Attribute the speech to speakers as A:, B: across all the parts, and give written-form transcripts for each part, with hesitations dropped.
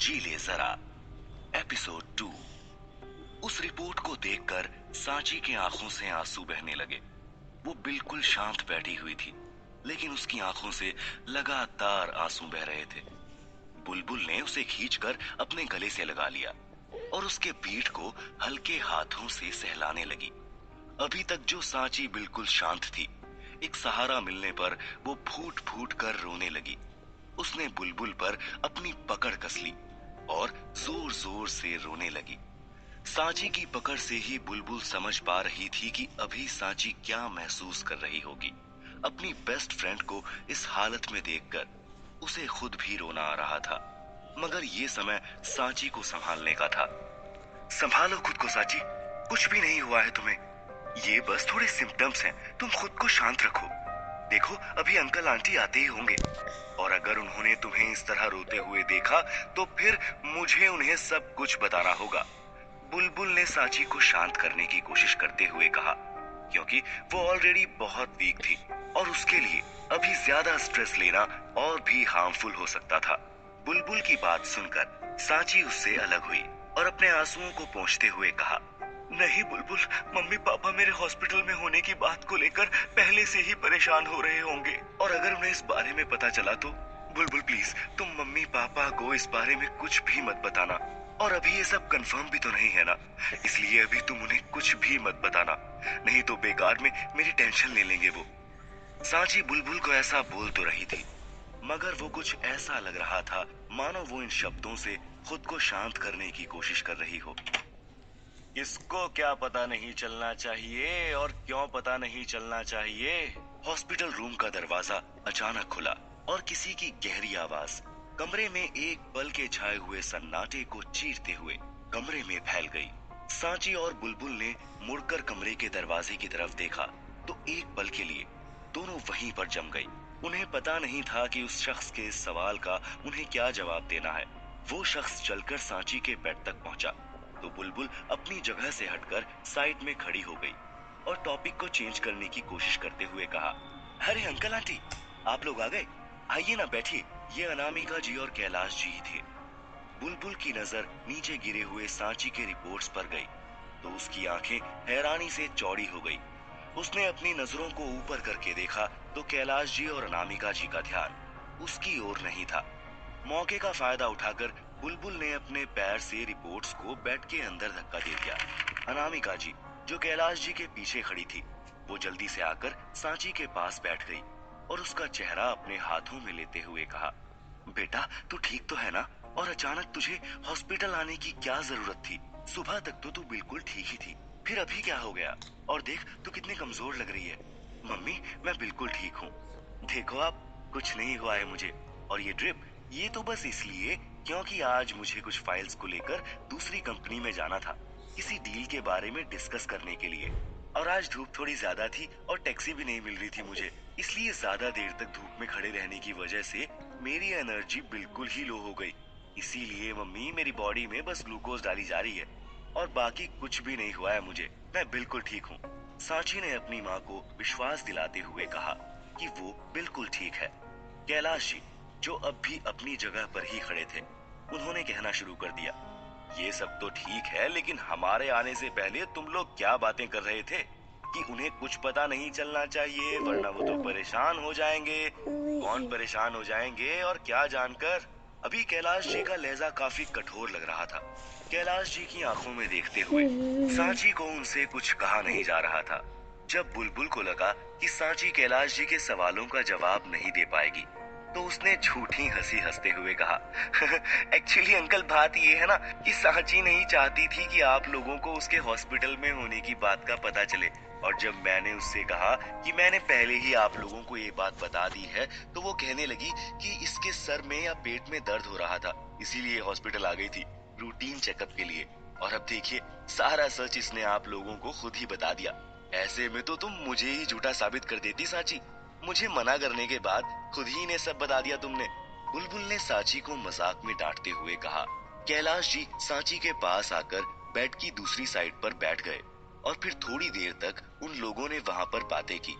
A: जी ले जरा। एपिसोड 2। उस रिपोर्ट को देखकर सांची की आंखों से आंसू बहने लगे। वो बिल्कुल शांत बैठी हुई थी, लेकिन उसकी आंखों से लगातार आंसू बह रहे थे। बुलबुल ने उसे खींचकर अपने गले से लगा लिया और उसके पीठ को हल्के हाथों से सहलाने लगी। अभी तक जो सांची बिल्कुल शांत थी, एक सहारा मिलने पर वो फूट फूट कर रोने लगी। उसने बुलबुल पर अपनी पकड़ कस ली और जोर जोर से रोने लगी। सांची की पकड़ से ही बुलबुल समझ पा रही थी कि अभी सांची क्या महसूस कर रही होगी। अपनी बेस्ट फ्रेंड को इस हालत में देखकर उसे खुद भी रोना आ रहा था, मगर ये समय सांची को संभालने का था। संभालो खुद को सांची, कुछ भी नहीं हुआ है तुम्हें। ये बस थोड़े सिम्टम्स हैं, तुम खुद को शांत रखो। देखो अभी अंकल आंटी आते ही होंगे, और अगर उन्होंने तुम्हें इस तरह रोते हुए देखा तो फिर मुझे उन्हें सब कुछ बताना होगा। बुलबुल ने सांची को शांत करने की कोशिश करते हुए कहा, क्योंकि वो ऑलरेडी बहुत वीक थी और उसके लिए अभी ज्यादा स्ट्रेस लेना और भी हार्मफुल हो सकता था। बुलबुल की बात सुनकर सांची उससे अलग हुई और अपने आंसुओं को पोंछते हुए कहा, नहीं बुलबुल, मम्मी पापा मेरे हॉस्पिटल में होने की बात को लेकर पहले से ही परेशान हो रहे होंगे, और अगर उन्हें इस बारे में पता चला तो। बुलबुल प्लीज, तुम मम्मी पापा को इस बारे में कुछ भी मत बताना, और अभी ये सब कंफर्म भी तो नहीं है ना, इसलिए अभी तुम उन्हें कुछ भी मत बताना, नहीं तो बेकार में मेरी टेंशन ले लेंगे वो। सांची बुलबुल को ऐसा बोल तो रही थी, मगर वो कुछ ऐसा लग रहा था मानो वो इन शब्दों से खुद को शांत करने की कोशिश कर रही हो। इसको क्या पता नहीं चलना चाहिए और क्यों पता नहीं चलना चाहिए। हॉस्पिटल रूम का दरवाजा अचानक खुला और किसी की गहरी आवाज कमरे में एक पल के छाए हुए सन्नाटे को चीरते हुए कमरे में फैल गई। सांची और बुलबुल ने मुड़कर कमरे के दरवाजे की तरफ देखा तो एक पल के लिए दोनों वहीं पर जम गई। उन्हें पता नहीं था कि उस शख्स के इस सवाल का उन्हें क्या जवाब देना है। वो शख्स चलकर सांची के बेड तक पहुंचा तो बुलबुल अपनी जगह से हटकर साइड में खड़ी हो गई और टॉपिक को चेंज करने की कोशिश करते हुए कहा, अरे अंकल आंटी, आप लोग आ गए, आइए ना बैठिए। ये अनामिका जी और कैलाश जी ही थे। बुलबुल की नजर नीचे गिरे हुए सांची के रिपोर्ट्स पर गई तो उसकी आंखें हैरानी से चौड़ी हो गई। उसने अपनी नजरों को ऊपर करके देखा तो कैलाश जी और अनामिका जी का ध्यान उसकी ओर नहीं था। मौके का फायदा उठाकर बुलबुल ने अपने पैर से रिपोर्ट्स को बेड के अंदर धक्का दे दिया। अनामिका जी, जो कैलाश जी के पीछे खड़ी थी, वो जल्दी से आकर सांची के पास बैठ गई और उसका चेहरा अपने हाथों में लेते हुए कहा, बेटा तू ठीक तो है ना, और अचानक तुझे हॉस्पिटल आने की क्या जरूरत थी? सुबह तक तो तू बिल्कुल ठीक ही थी, फिर अभी क्या हो गया? और देख तू कितनी कमजोर लग रही है। मम्मी मैं बिल्कुल ठीक हूँ, देखो आप, कुछ नहीं हुआ है मुझे। और ये ड्रिप, ये तो बस इसलिए क्योंकि आज मुझे कुछ फाइल्स को लेकर दूसरी कंपनी में जाना था, किसी डील के बारे में डिस्कस करने के लिए, और आज धूप थोड़ी ज्यादा थी और टैक्सी भी नहीं मिल रही थी मुझे, इसलिए ज्यादा देर तक धूप में खड़े रहने की वजह से मेरी एनर्जी बिल्कुल ही लो हो गई। इसीलिए मम्मी मेरी बॉडी में बस ग्लूकोज डाली जा रही है और बाकी कुछ भी नहीं हुआ है मुझे, मैं बिल्कुल ठीक हूँ। सांची ने अपनी माँ को विश्वास दिलाते हुए कहा कि वो बिल्कुल ठीक है। कैलाश जी, जो अब भी अपनी जगह पर ही खड़े थे, उन्होंने कहना शुरू कर दिया, ये सब तो ठीक है, लेकिन हमारे आने से पहले तुम लोग क्या बातें कर रहे थे कि उन्हें कुछ पता नहीं चलना चाहिए वरना वो तो परेशान हो जाएंगे। कौन परेशान हो जाएंगे और क्या जानकर? अभी कैलाश जी का लहजा काफी कठोर लग रहा था। कैलाश जी की आंखों में देखते हुए सांची को उनसे कुछ कहा नहीं जा रहा था। जब बुलबुल को लगा कि सांची कैलाश जी के सवालों का जवाब नहीं दे पाएगी तो उसने झूठी हंसी हंसते हुए कहा, एक्चुअली अंकल बात ये है ना कि सांची नहीं चाहती थी कि आप लोगों को उसके हॉस्पिटल में होने की बात का पता चले, और जब मैंने उससे कहा कि मैंने पहले ही आप लोगों को ये बात बता दी है तो वो कहने लगी कि इसके सर में या पेट में दर्द हो रहा था, इसीलिए हॉस्पिटल आ गई थी रूटीन चेकअप के लिए। और अब देखिए, सारा सच इसने आप लोगों को खुद ही बता दिया। ऐसे में तो तुम मुझे ही झूठा साबित कर देती सांची, मुझे मना करने के बाद खुद ही ने सब बता दिया तुमने। बुलबुल ने सांची को मजाक में डांटते हुए कहा। कैलाश जी सांची के पास आकर बेड की दूसरी साइड पर बैठ गए और फिर थोड़ी देर तक उन लोगों ने वहां पर बातें की,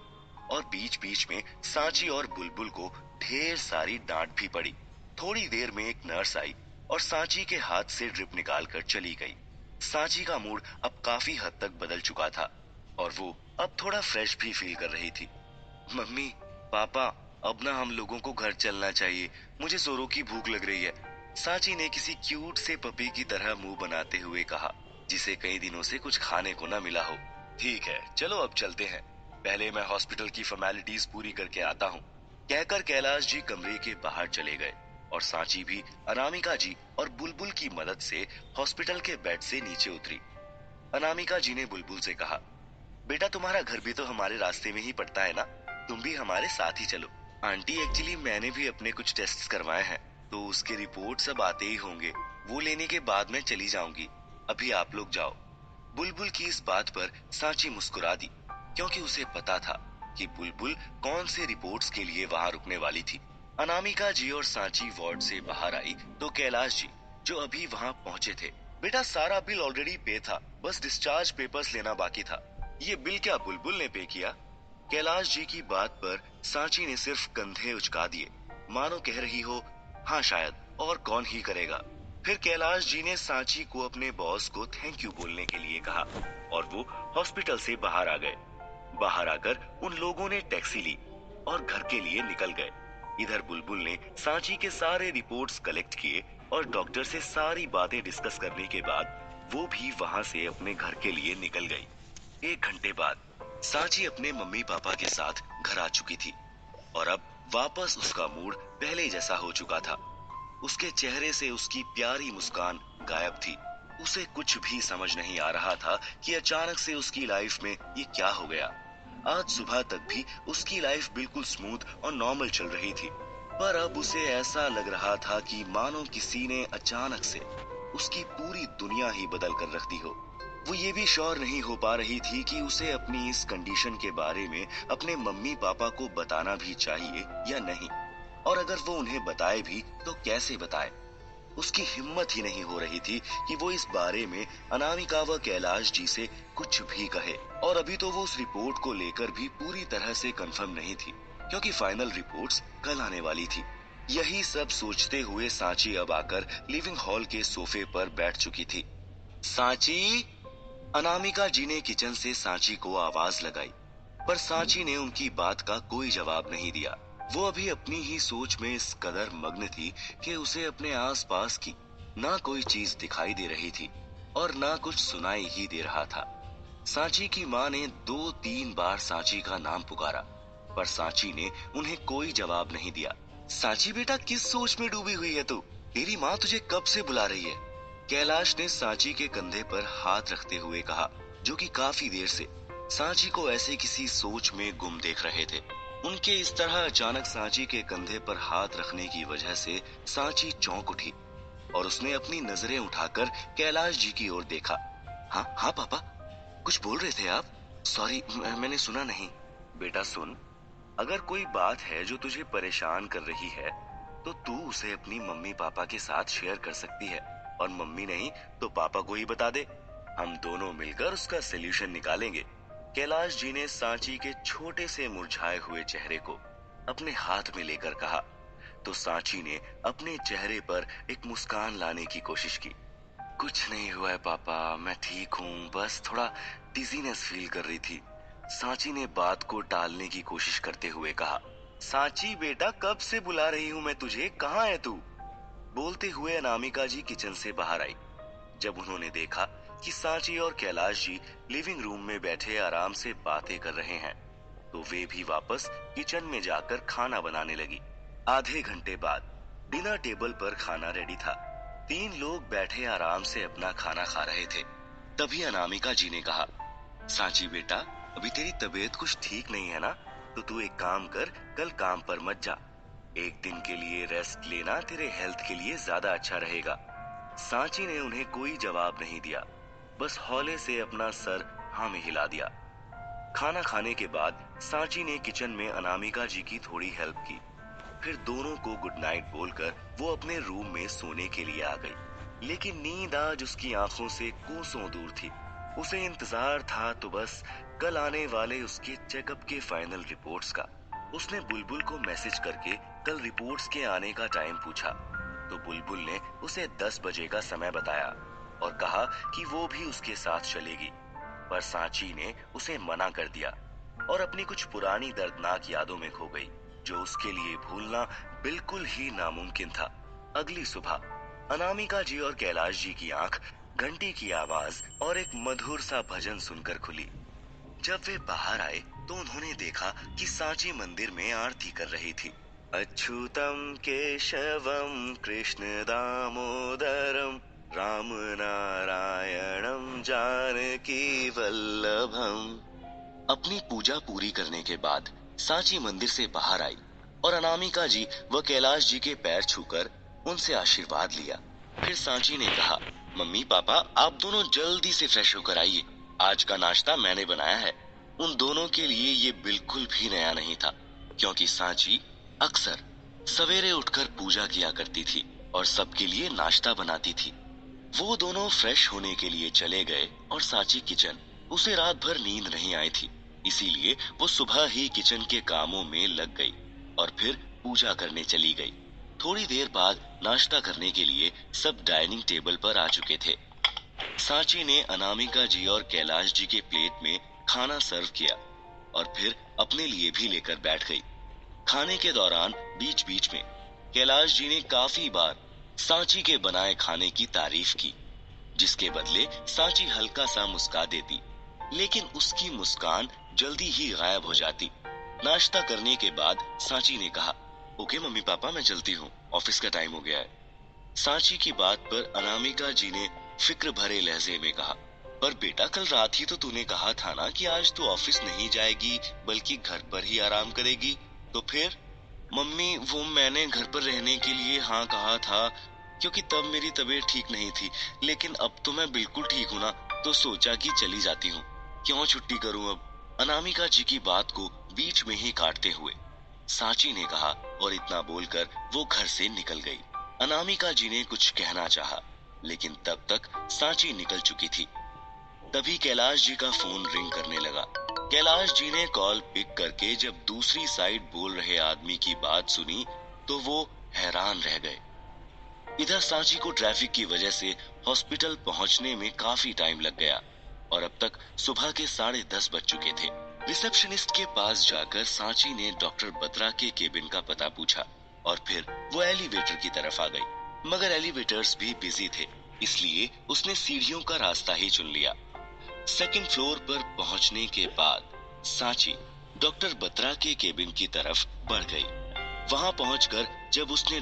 A: और बीच बीच में सांची और बुलबुल को ढेर सारी डांट भी पड़ी। थोड़ी देर में एक नर्स आई और सांची के हाथ से ड्रिप निकालकर चली गई। सांची का मूड अब काफी हद तक बदल चुका था और वो अब थोड़ा फ्रेश भी फील कर रही थी। मम्मी, पापा, अब ना हम लोगों को घर चलना चाहिए, मुझे जोरों की भूख लग रही है। सांची ने किसी क्यूट से पपी की तरह मुंह बनाते हुए कहा, जिसे कई दिनों से कुछ खाने को न मिला हो। ठीक है, चलो अब चलते हैं, पहले मैं हॉस्पिटल की फॉर्मेलिटीज पूरी करके आता हूँ। कहकर कैलाश जी कमरे के बाहर चले गए और सांची भी अनामिका जी और बुलबुल की मदद से हॉस्पिटल के बेड से नीचे उतरी। अनामिका जी ने बुलबुल से कहा, बेटा तुम्हारा घर भी तो हमारे रास्ते में ही पड़ता है ना, तुम भी हमारे साथ ही चलो। आंटी, एक्चुअली मैंने भी अपने कुछ टेस्ट करवाए हैं, तो उसके रिपोर्ट सब आते ही होंगे, वो लेने के बाद मैं चली जाऊंगी, अभी आप लोग जाओ। बुलबुल की इस बात पर सांची मुस्कुरा दी, क्योंकि उसे पता था कि बुलबुल कौन से रिपोर्ट्स के लिए वहां रुकने वाली थी। अनामिका जी और सांची वार्ड से बाहर आई तो कैलाश जी, जो अभी वहां पहुंचे थे, बेटा सारा बिल ऑलरेडी पे था, बस डिस्चार्ज पेपर्स लेना बाकी था। ये बिल क्या बुलबुल ने पे किया? कैलाश जी की बात पर सांची ने सिर्फ कंधे उचका दिए, मानो कह रही हो, हाँ शायद, और कौन ही करेगा। फिर कैलाश जी ने सांची को अपने बॉस को थैंक यू बोलने के लिए कहा और वो हॉस्पिटल से बाहर आ गए। बाहर आकर उन लोगों ने टैक्सी ली और घर के लिए निकल गए। इधर बुलबुल ने सांची के सारे रिपोर्ट्स कलेक्ट किए और डॉक्टर से सारी बातें डिस्कस करने के बाद वो भी वहां से अपने घर के लिए निकल गई। 1 घंटे बाद सांची अपने मम्मी पापा के साथ घर आ चुकी थी और अब वापस उसका मूड पहले जैसा हो चुका था। उसके चेहरे से उसकी प्यारी मुस्कान गायब थी। उसे कुछ भी समझ नहीं आ रहा था कि अचानक से उसकी लाइफ में ये क्या हो गया। आज सुबह तक भी उसकी लाइफ बिल्कुल स्मूथ और नॉर्मल चल रही थी, पर अब उसे ऐसा लग रहा था कि मानो किसी ने अचानक से उसकी पूरी दुनिया ही बदल कर रख दी हो। वो ये भी श्योर नहीं हो पा रही थी कि उसे अपनी इस कंडीशन के बारे में अपने मम्मी पापा को बताना भी चाहिए या नहीं, और अगर वो उन्हें बताए भी तो कैसे बताए। उसकी हिम्मत ही नहीं हो रही थी कि वो इस बारे में अनामिका व कैलाश जी से कुछ भी कहे, और अभी तो वो उस रिपोर्ट को लेकर भी पूरी तरह से कंफर्म नहीं थी, क्योंकि फाइनल रिपोर्ट्स कल आने वाली थी। यही सब सोचते हुए सांची अब आकर लिविंग हॉल के सोफे पर बैठ चुकी थी। सांची, अनामिका जी ने किचन से सांची को आवाज लगाई, पर सांची ने उनकी बात का कोई जवाब नहीं दिया। वो अभी अपनी ही सोच में इस कदर मग्न थी कि उसे अपने आसपास की ना कोई चीज दिखाई दे रही थी और ना कुछ सुनाई ही दे रहा था। सांची की माँ ने 2-3 बार सांची का नाम पुकारा, पर सांची ने उन्हें कोई जवाब नहीं दिया। सांची बेटा, किस सोच में डूबी हुई है तू? तेरी माँ तुझे कब से बुला रही है? कैलाश ने सांची के कंधे पर हाथ रखते हुए कहा, जो कि काफी देर से सांची को ऐसे किसी सोच में गुम देख रहे थे। उनके इस तरह अचानक सांची के कंधे पर हाथ रखने की वजह से सांची चौंक उठी और उसने अपनी नजरें उठाकर कैलाश जी की ओर देखा। हाँ हाँ पापा, कुछ बोल रहे थे आप? सॉरी, मैंने सुना नहीं। बेटा सुन, अगर कोई बात है जो तुझे परेशान कर रही है, तो तू उसे अपनी मम्मी पापा के साथ शेयर कर सकती है, और मम्मी नहीं तो पापा को ही बता दे। हम दोनों मिलकर उसका सलूशन निकालेंगे। कैलाश जी ने सांची के छोटे से मुरझाए हुए चेहरे को अपने हाथ में लेकर कहा, तो सांची ने अपने चेहरे पर एक मुस्कान लाने की कोशिश की। कुछ नहीं हुआ है पापा, मैं ठीक हूँ, बस थोड़ा डिजीनेस फील कर रही थी। सांची ने बात को टालने की कोशिश करते हुए कहा। सांची बेटा, कब से बुला रही हूँ मैं तुझे, कहाँ है तू? बोलते हुए अनामिका जी किचन से बाहर आई। जब उन्होंने देखा कि सांची और कैलाश जी लिविंग रूम में बैठे आराम से बातें कर रहे हैं, तो वे भी वापस किचन में जाकर खाना बनाने लगी। आधे घंटे बाद डिनर टेबल पर खाना रेडी था। 3 लोग बैठे आराम से अपना खाना खा रहे थे। तभी अनामिका जी ने कहा, सांची बेटा, अभी तेरी तबीयत कुछ ठीक नहीं है ना, तो तू एक काम कर, कल काम पर मत जा। एक दिन के लिए रेस्ट लेना तेरे हेल्थ के लिए ज्यादा अच्छा रहेगा। सांची ने उन्हें कोई जवाब नहीं दिया, बस हौले से अपना सर हाँ में हिला दिया। खाना खाने के बाद सांची ने किचन में अनामिका जी की थोड़ी हेल्प की। फिर दोनों को गुड नाइट बोलकर वो अपने रूम में सोने के लिए आ गई। लेकिन नींद आज उसकी आंखों से कोसों दूर थी। उसे इंतजार था तो बस कल आने वाले उसके चेकअप के फाइनल रिपोर्ट्स का। उसने बुलबुल को मैसेज करके कल रिपोर्ट्स के आने का टाइम पूछा। तो बुलबुल ने उसे 10 बजे का समय बताया और कहा कि वो भी उसके साथ चलेगी। पर सांची ने उसे मना कर दिया और अपनी कुछ पुरानी दर्दनाक यादों में खो गई, जो उसके लिए भूलना बिल्कुल ही नामुमकिन था। अगली सुबह अनामिका जी और कैलाश जी की आंख घंटी की आवाज और एक मधुर सा भजन सुनकर खुली। जब वे बाहर आए तो उन्होंने देखा कि सांची मंदिर में आरती कर रही थी। अच्युतम केशवम कृष्ण दामोदरम राम नारायणम जानकी वल्लभम। अपनी पूजा पूरी करने के बाद सांची मंदिर से बाहर आई और अनामिका जी व कैलाश जी के पैर छूकर उनसे आशीर्वाद लिया। फिर सांची ने कहा, मम्मी पापा आप दोनों जल्दी से फ्रेश होकर आइए, आज का नाश्ता मैंने बनाया है। उन दोनों के लिए ये बिल्कुल भी नया नहीं था, क्योंकि सांची अक्सर सवेरे उठकर पूजा किया करती थी और सबके लिए नाश्ता बनाती थी। वो दोनों फ्रेश होने के लिए चले गए और सांची किचन, उसे रात भर नींद नहीं आई थी, इसीलिए वो सुबह ही किचन के कामों में लग गई और फिर पूजा करने चली गई। थोड़ी देर बाद नाश्ता करने के लिए सब डाइनिंग टेबल पर आ चुके थे। सांची ने अनामिका जी और कैलाश जी के प्लेट में खाना सर्व किया और फिर अपने लिए भी लेकर बैठ गई। खाने के दौरान बीच बीच में कैलाश जी ने काफी बार सांची के बनाए खाने की तारीफ की, जिसके बदले सांची हल्का सा मुस्का देती, लेकिन उसकी मुस्कान जल्दी ही गायब हो जाती। नाश्ता करने के बाद सांची ने कहा, ओके मम्मी पापा मैं चलती हूँ, ऑफिस का टाइम हो गया है। सांची की बात पर अनामिका जी ने फिक्र भरे लहजे में कहा, पर बेटा कल रात ही तो तूने कहा था ना कि आज तू ऑफिस नहीं जाएगी बल्कि घर पर ही आराम करेगी। तो फिर? मम्मी वो मैंने घर पर रहने के लिए हाँ कहा था, क्योंकि तब मेरी तबीयत ठीक नहीं थी, लेकिन अब तो मैं बिल्कुल ठीक हूँ ना, तो सोचा कि चली जाती हूँ, क्यों छुट्टी करूँ अब। अनामिका जी की बात को बीच में ही काटते हुए सांची ने कहा और इतना बोलकर वो घर से निकल गई। अनामिका जी ने कुछ कहना चाहा, लेकिन तब तक सांची निकल चुकी थी। तभी कैलाश जी का फोन रिंग करने लगा। कैलाश जी ने कॉल पिक करके जब दूसरी साइड बोल रहे आदमी की बात सुनी तो वो हैरान रह गए। इधर सांची को ट्रैफिक की वजह से हॉस्पिटल पहुंचने में काफी टाइम लग गया और अब तक सुबह के 10:30 बज चुके थे। रिसेप्शनिस्ट के पास जाकर सांची ने डॉक्टर बत्रा के केबिन का पता पूछा और फिर वो एलिवेटर की तरफ आ गई, मगर एलिवेटर्स भी बिजी थे, इसलिए उसने सीढ़ियों का रास्ता ही चुन लिया। सेकंड फ्लोर पर पहुंचने के बाद सांची डॉक्टर बत्रा के केबिन की तरफ बढ़ गई। वहां पहुंचकर जब उसने